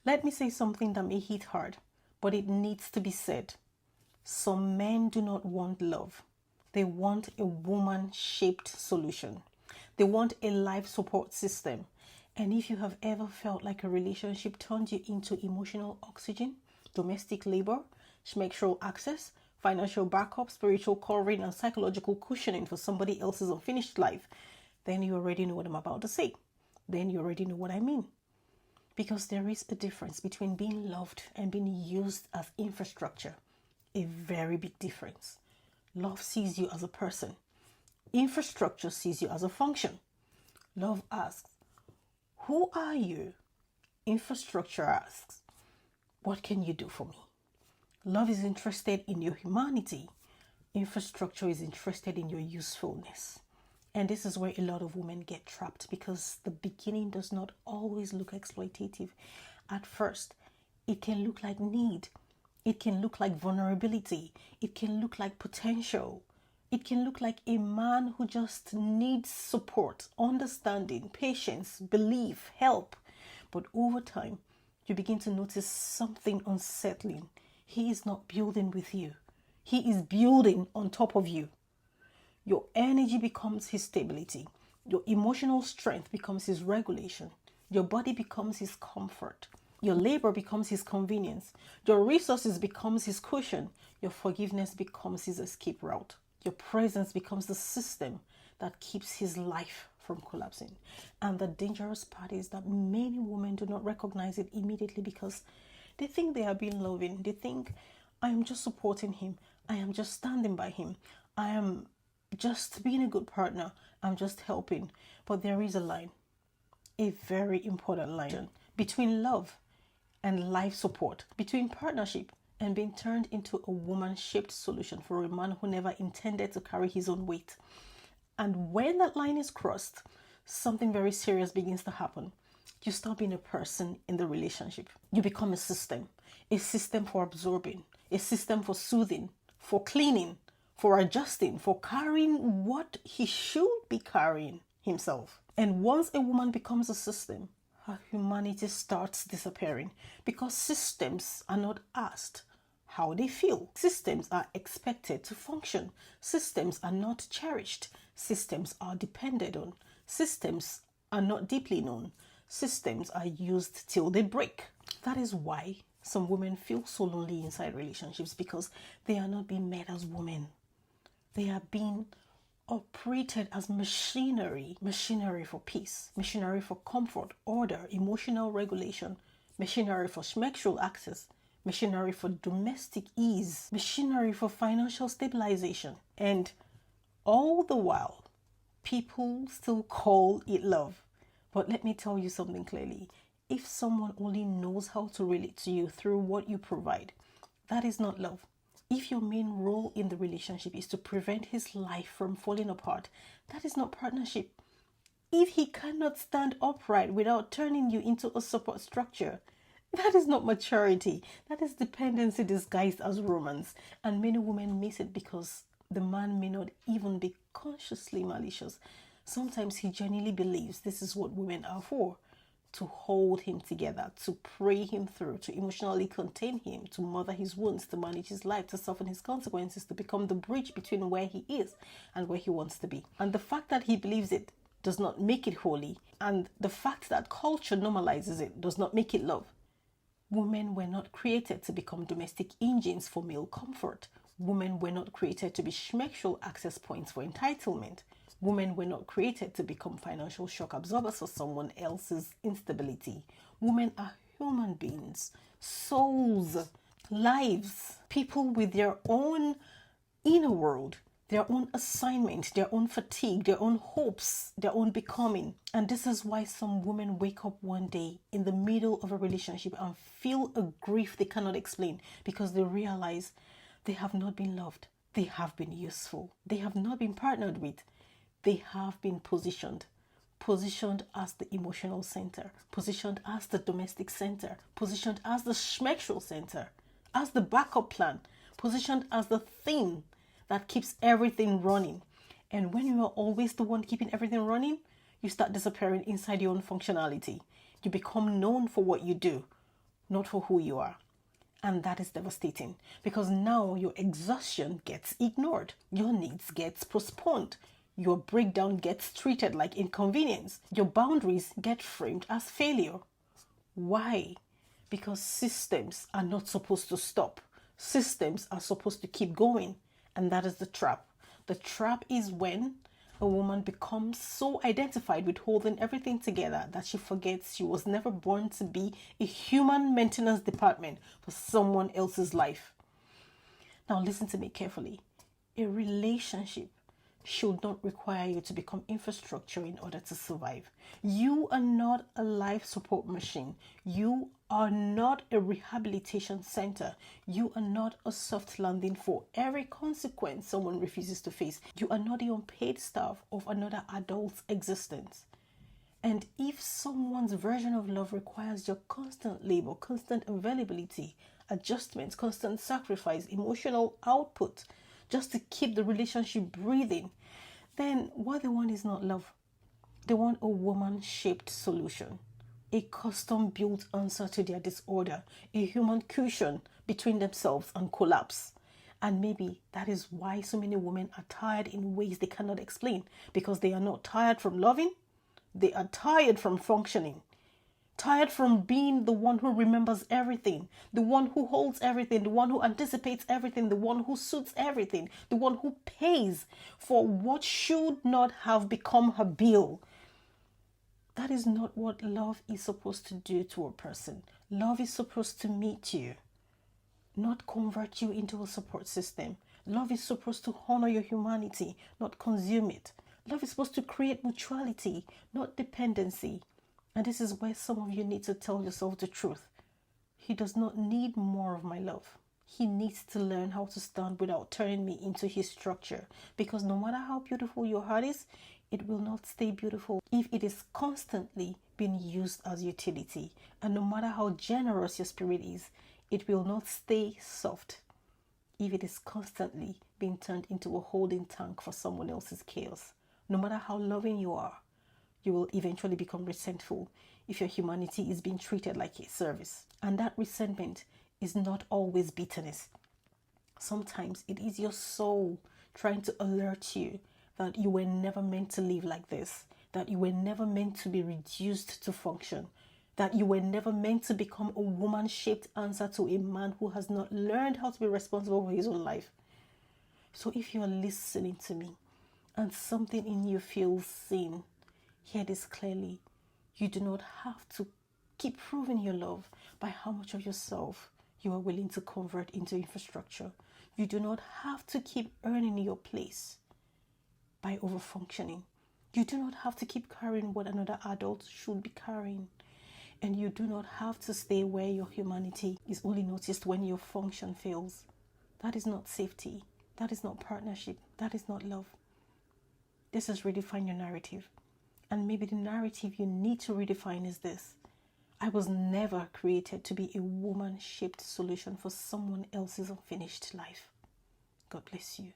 Let me say something that may hit hard, but it needs to be said. Some men do not want love. They want a woman-shaped solution. They want a life support system. And if you have ever felt like a relationship turned you into emotional oxygen, domestic labor, sexual access, financial backup, spiritual covering, and psychological cushioning for somebody else's unfinished life, then you already know what I'm about to say. Then you already know what I mean. Because there is a difference between being loved and being used as infrastructure. A very big difference. Love sees you as a person. Infrastructure sees you as a function. Love asks, who are you? Infrastructure asks, what can you do for me? Love is interested in your humanity. Infrastructure is interested in your usefulness. And this is where a lot of women get trapped, because the beginning does not always look exploitative. At first, it can look like need. It can look like vulnerability. It can look like potential. It can look like a man who just needs support, understanding, patience, belief, help. But over time, you begin to notice something unsettling. He is not building with you. He is building on top of you. Your energy becomes his stability. Your emotional strength becomes his regulation. Your body becomes his comfort. Your labor becomes his convenience. Your resources becomes his cushion. Your forgiveness becomes his escape route. Your presence becomes the system that keeps his life from collapsing. And the dangerous part is that many women do not recognize it immediately, because they think they are being loving. They think, I am just supporting him. I am just standing by him. I am just being a good partner. I'm just helping. But there is a line, a very important line, between love and life support, between partnership and being turned into a woman-shaped solution for a man who never intended to carry his own weight. And when that line is crossed, something very serious begins to happen. You stop being a person in the relationship. You become a system for absorbing, a system for soothing, for cleaning, for adjusting, for carrying what he should be carrying himself. And once a woman becomes a system, her humanity starts disappearing, because systems are not asked how they feel. Systems are expected to function. Systems are not cherished. Systems are depended on. Systems are not deeply known. Systems are used till they break. That is why some women feel so lonely inside relationships, because they are not being met as women. They are being operated as machinery for peace, machinery for comfort, order, emotional regulation, machinery for sexual access, machinery for domestic ease, machinery for financial stabilization. And all the while, people still call it love. But let me tell you something clearly. If someone only knows how to relate to you through what you provide, that is not love. If your main role in the relationship is to prevent his life from falling apart, that is not partnership. If he cannot stand upright without turning you into a support structure, that is not maturity. That is dependency disguised as romance. And many women miss it because the man may not even be consciously malicious. Sometimes he genuinely believes this is what women are for. To hold him together, to pray him through, to emotionally contain him, to mother his wounds, to manage his life, to soften his consequences, to become the bridge between where he is and where he wants to be. And the fact that he believes it does not make it holy. And the fact that culture normalizes it does not make it love. Women were not created to become domestic engines for male comfort. Women were not created to be sexual access points for entitlement. Women were not created to become financial shock absorbers for someone else's instability. Women are human beings, souls, lives, people with their own inner world, their own assignment, their own fatigue, their own hopes, their own becoming. And this is why some women wake up one day in the middle of a relationship and feel a grief they cannot explain, because they realize they have not been loved. They have been useful. They have not been partnered with. They have been positioned as the emotional center, positioned as the domestic center, positioned as the sexual center, as the backup plan, positioned as the thing that keeps everything running. And when you are always the one keeping everything running, you start disappearing inside your own functionality. You become known for what you do, not for who you are. And that is devastating because now your exhaustion gets ignored. Your needs gets postponed. Your breakdown gets treated like inconvenience. Your boundaries get framed as failure. Why? Because systems are not supposed to stop. Systems are supposed to keep going. And that is the trap. The trap is when a woman becomes so identified with holding everything together that she forgets she was never born to be a human maintenance department for someone else's life. Now listen to me carefully. A relationship should not require you to become infrastructure in order to survive. You are not a life support machine. You are not a rehabilitation center. You are not a soft landing for every consequence someone refuses to face. You are not the unpaid staff of another adult's existence. And if someone's version of love requires your constant labor, constant availability, adjustments, constant sacrifice, emotional output, just to keep the relationship breathing, then what they want is not love. They want a woman-shaped solution, a custom-built answer to their disorder, a human cushion between themselves and collapse. And maybe that is why so many women are tired in ways they cannot explain, because they are not tired from loving, they are tired from functioning. Tired from being the one who remembers everything, the one who holds everything, the one who anticipates everything, the one who suits everything, the one who pays for what should not have become her bill. That is not what love is supposed to do to a person. Love is supposed to meet you, not convert you into a support system. Love is supposed to honor your humanity, not consume it. Love is supposed to create mutuality, not dependency. And this is where some of you need to tell yourself the truth. He does not need more of my love. He needs to learn how to stand without turning me into his structure. Because no matter how beautiful your heart is, it will not stay beautiful if it is constantly being used as utility. And no matter how generous your spirit is, it will not stay soft if it is constantly being turned into a holding tank for someone else's chaos. No matter how loving you are, you will eventually become resentful if your humanity is being treated like a service. And that resentment is not always bitterness. Sometimes it is your soul trying to alert you that you were never meant to live like this, that you were never meant to be reduced to function, that you were never meant to become a woman-shaped answer to a man who has not learned how to be responsible for his own life. So if you are listening to me and something in you feels seen, hear this clearly. You do not have to keep proving your love by how much of yourself you are willing to convert into infrastructure. You do not have to keep earning your place by overfunctioning. You do not have to keep carrying what another adult should be carrying. And you do not have to stay where your humanity is only noticed when your function fails. That is not safety. That is not partnership. That is not love. This is Redefine Your Narrative. And maybe the narrative you need to redefine is this: I was never created to be a woman-shaped solution for someone else's unfinished life. God bless you.